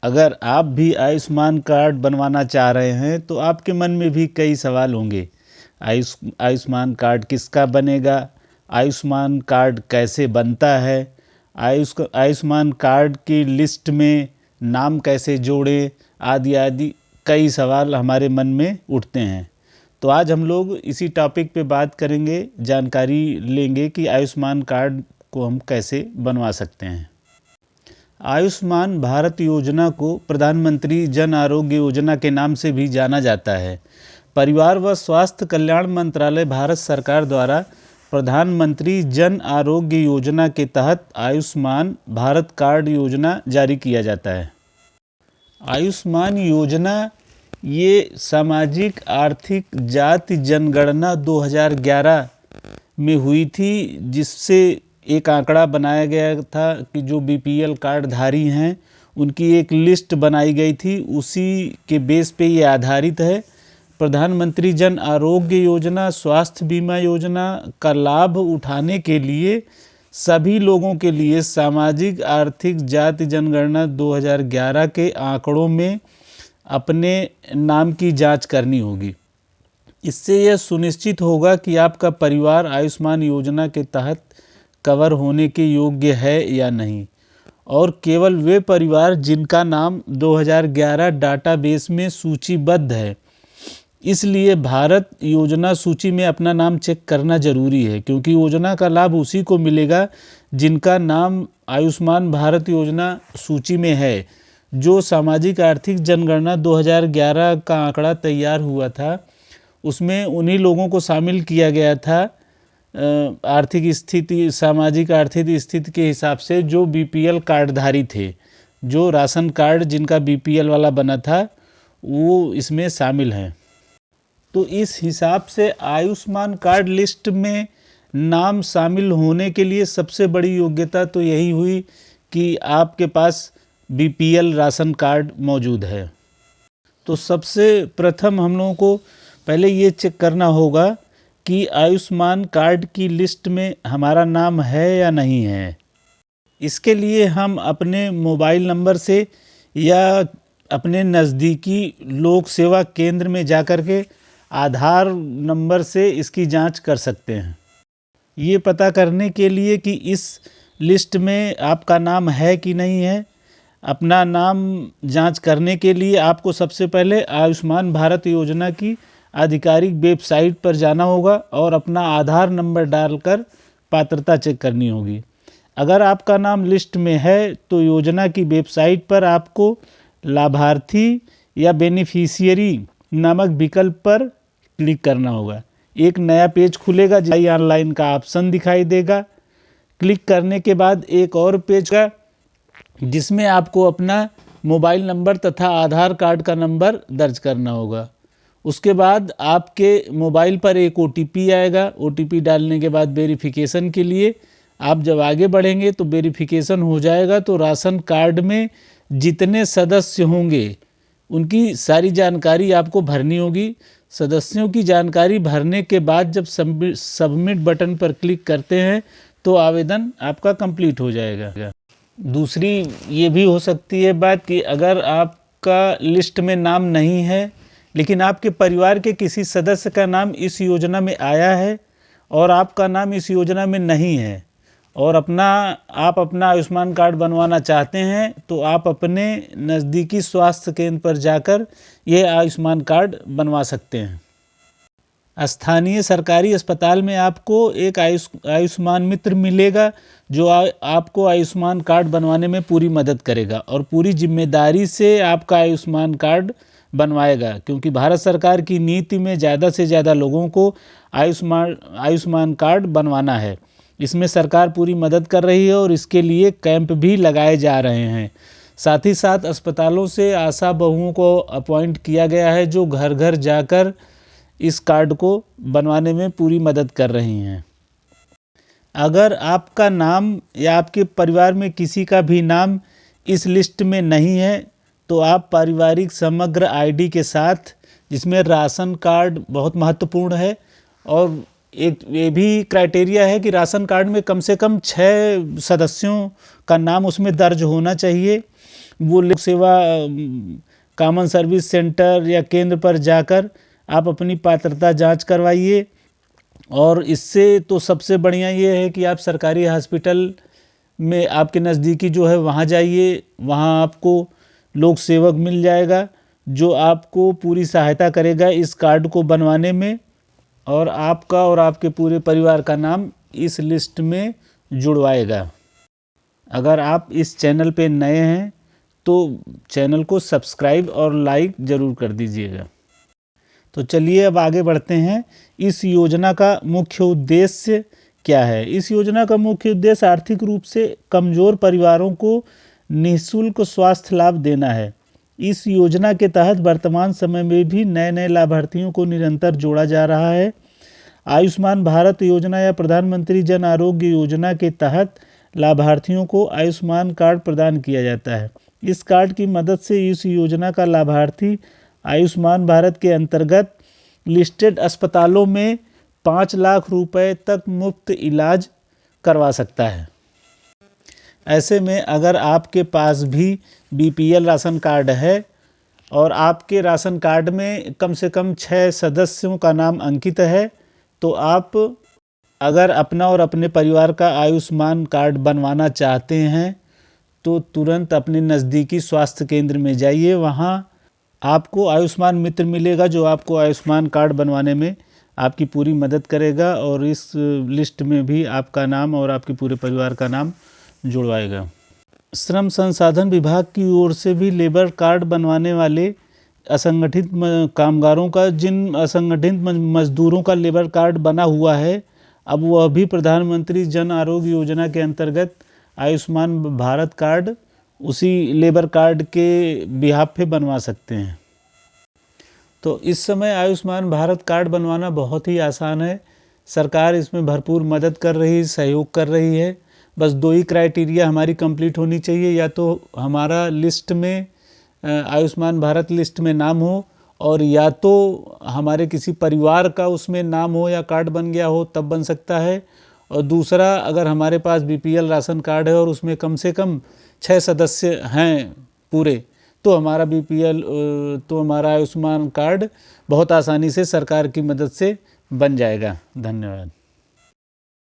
अगर आप भी आयुष्मान कार्ड बनवाना चाह रहे हैं तो आपके मन में भी कई सवाल होंगे। आयुष्मान कार्ड किसका बनेगा? आयुष्मान कार्ड कैसे बनता है? आयुष्मान कार्ड की लिस्ट में नाम कैसे जोड़ें? आदि आदि कई सवाल हमारे मन में उठते हैं। तो आज हम लोग इसी टॉपिक पे बात करेंगे, जानकारी लेंगे कि आयुष्मान कार्ड को हम कैसे बनवा सकते हैं। आयुष्मान भारत योजना को प्रधानमंत्री जन आरोग्य योजना के नाम से भी जाना जाता है। परिवार व स्वास्थ्य कल्याण मंत्रालय भारत सरकार द्वारा प्रधानमंत्री जन आरोग्य योजना के तहत आयुष्मान भारत कार्ड योजना जारी किया जाता है। आयुष्मान योजना ये सामाजिक आर्थिक जाति जनगणना 2011 में हुई थी, जिससे एक आंकड़ा बनाया गया था कि जो बीपीएल कार्ड धारी हैं उनकी एक लिस्ट बनाई गई थी। उसी के बेस पे ये आधारित है। प्रधानमंत्री जन आरोग्य योजना स्वास्थ्य बीमा योजना का लाभ उठाने के लिए सभी लोगों के लिए सामाजिक आर्थिक जाति जनगणना 2011 के आंकड़ों में अपने नाम की जांच करनी होगी। इससे यह सुनिश्चित होगा कि आपका परिवार आयुष्मान योजना के तहत कवर होने के योग्य है या नहीं, और केवल वे परिवार जिनका नाम 2011 डाटाबेस में सूचीबद्ध है। इसलिए भारत योजना सूची में अपना नाम चेक करना जरूरी है, क्योंकि योजना का लाभ उसी को मिलेगा जिनका नाम आयुष्मान भारत योजना सूची में है। जो सामाजिक आर्थिक जनगणना 2011 का आंकड़ा तैयार हुआ था, उसमें उन्हीं लोगों को शामिल किया गया था आर्थिक स्थिति, सामाजिक आर्थिक स्थिति के हिसाब से जो बीपीएल कार्डधारी थे। जो राशन कार्ड जिनका बीपीएल वाला बना था वो इसमें शामिल हैं। तो इस हिसाब से आयुष्मान कार्ड लिस्ट में नाम शामिल होने के लिए सबसे बड़ी योग्यता तो यही हुई कि आपके पास बीपीएल राशन कार्ड मौजूद है। तो सबसे प्रथम हम लोगों को पहले ये चेक करना होगा कि आयुष्मान कार्ड की लिस्ट में हमारा नाम है या नहीं है। इसके लिए हम अपने मोबाइल नंबर से या अपने नज़दीकी लोक सेवा केंद्र में जाकर के आधार नंबर से इसकी जांच कर सकते हैं। ये पता करने के लिए कि इस लिस्ट में आपका नाम है कि नहीं है, अपना नाम जांच करने के लिए आपको सबसे पहले आयुष्मान भारत योजना की आधिकारिक वेबसाइट पर जाना होगा और अपना आधार नंबर डालकर पात्रता चेक करनी होगी। अगर आपका नाम लिस्ट में है तो योजना की वेबसाइट पर आपको लाभार्थी या बेनिफिशियरी नामक विकल्प पर क्लिक करना होगा। एक नया पेज खुलेगा, जिसमें ऑनलाइन का ऑप्शन दिखाई देगा। क्लिक करने के बाद एक और पेज का, जिसमें आपको अपना मोबाइल नंबर तथा आधार कार्ड का नंबर दर्ज करना होगा। उसके बाद आपके मोबाइल पर एक ओटीपी आएगा। ओटीपी डालने के बाद वेरिफिकेशन के लिए आप जब आगे बढ़ेंगे तो वेरिफिकेशन हो जाएगा, तो राशन कार्ड में जितने सदस्य होंगे उनकी सारी जानकारी आपको भरनी होगी। सदस्यों की जानकारी भरने के बाद जब सबमिट बटन पर क्लिक करते हैं तो आवेदन आपका कंप्लीट हो जाएगा। दूसरी ये भी हो सकती है बात कि अगर आपका लिस्ट में नाम नहीं है लेकिन आपके परिवार के किसी सदस्य का नाम इस योजना में आया है और आपका नाम इस योजना में नहीं है और आप अपना आयुष्मान कार्ड बनवाना चाहते हैं, तो आप अपने नज़दीकी स्वास्थ्य केंद्र पर जाकर यह आयुष्मान कार्ड बनवा सकते हैं। स्थानीय सरकारी अस्पताल में आपको एक आयुष्मान मित्र मिलेगा जो आपको आयुष्मान कार्ड बनवाने में पूरी मदद करेगा और पूरी जिम्मेदारी से आपका आयुष्मान कार्ड बनवाएगा, क्योंकि भारत सरकार की नीति में ज़्यादा से ज़्यादा लोगों को आयुष्मान कार्ड बनवाना है। इसमें सरकार पूरी मदद कर रही है और इसके लिए कैंप भी लगाए जा रहे हैं। साथ ही साथ अस्पतालों से आशा बहुओं को अपॉइंट किया गया है जो घर घर जाकर इस कार्ड को बनवाने में पूरी मदद कर रही हैं। अगर आपका नाम या आपके परिवार में किसी का भी नाम इस लिस्ट में नहीं है तो आप पारिवारिक समग्र आईडी के साथ, जिसमें राशन कार्ड बहुत महत्वपूर्ण है, और एक ये भी क्राइटेरिया है कि राशन कार्ड में कम से कम 6 सदस्यों का नाम उसमें दर्ज होना चाहिए, वो लोक सेवा कॉमन सर्विस सेंटर या केंद्र पर जाकर आप अपनी पात्रता जांच करवाइए। और इससे तो सबसे बढ़िया ये है कि आप सरकारी हॉस्पिटल में आपके नज़दीकी जो है वहाँ जाइए, वहाँ आपको लोक सेवक मिल जाएगा जो आपको पूरी सहायता करेगा इस कार्ड को बनवाने में, और आपका और आपके पूरे परिवार का नाम इस लिस्ट में जुड़वाएगा। अगर आप इस चैनल पे नए हैं तो चैनल को सब्सक्राइब और लाइक ज़रूर कर दीजिएगा। तो चलिए अब आगे बढ़ते हैं। इस योजना का मुख्य उद्देश्य क्या है? इस योजना का मुख्य उद्देश्य आर्थिक रूप से कमज़ोर परिवारों को निःशुल्क स्वास्थ्य लाभ देना है। इस योजना के तहत वर्तमान समय में भी नए नए लाभार्थियों को निरंतर जोड़ा जा रहा है। आयुष्मान भारत योजना या प्रधानमंत्री जन आरोग्य योजना के तहत लाभार्थियों को आयुष्मान कार्ड प्रदान किया जाता है। इस कार्ड की मदद से इस योजना का लाभार्थी आयुष्मान भारत के अंतर्गत लिस्टेड अस्पतालों में 5 लाख रुपए तक मुफ्त इलाज करवा सकता है। ऐसे में अगर आपके पास भी बीपीएल राशन कार्ड है और आपके राशन कार्ड में कम से कम 6 सदस्यों का नाम अंकित है, तो आप अगर अपना और अपने परिवार का आयुष्मान कार्ड बनवाना चाहते हैं तो तुरंत अपने नज़दीकी स्वास्थ्य केंद्र में जाइए। वहाँ आपको आयुष्मान मित्र मिलेगा जो आपको आयुष्मान कार्ड बनवाने में आपकी पूरी मदद करेगा और इस लिस्ट में भी आपका नाम और आपके पूरे परिवार का नाम जुड़वाएगा। श्रम संसाधन विभाग की ओर से भी लेबर कार्ड बनवाने वाले असंगठित कामगारों का, जिन असंगठित मजदूरों का लेबर कार्ड बना हुआ है, अब वह भी प्रधानमंत्री जन आरोग्य योजना के अंतर्गत आयुष्मान भारत कार्ड उसी लेबर कार्ड के बिहाफ पे बनवा सकते हैं। तो इस समय आयुष्मान भारत कार्ड बनवाना बहुत ही आसान है। सरकार इसमें भरपूर मदद कर रही है, सहयोग कर रही है। बस 2 ही क्राइटेरिया हमारी कंप्लीट होनी चाहिए, या तो हमारा लिस्ट में आयुष्मान भारत लिस्ट में नाम हो, और या तो हमारे किसी परिवार का उसमें नाम हो या कार्ड बन गया हो, तब बन सकता है। और दूसरा, अगर हमारे पास बीपीएल राशन कार्ड है और उसमें कम से कम 6 सदस्य हैं पूरे, तो हमारा बीपीएल तो हमारा आयुष्मान कार्ड बहुत आसानी से सरकार की मदद से बन जाएगा। धन्यवाद।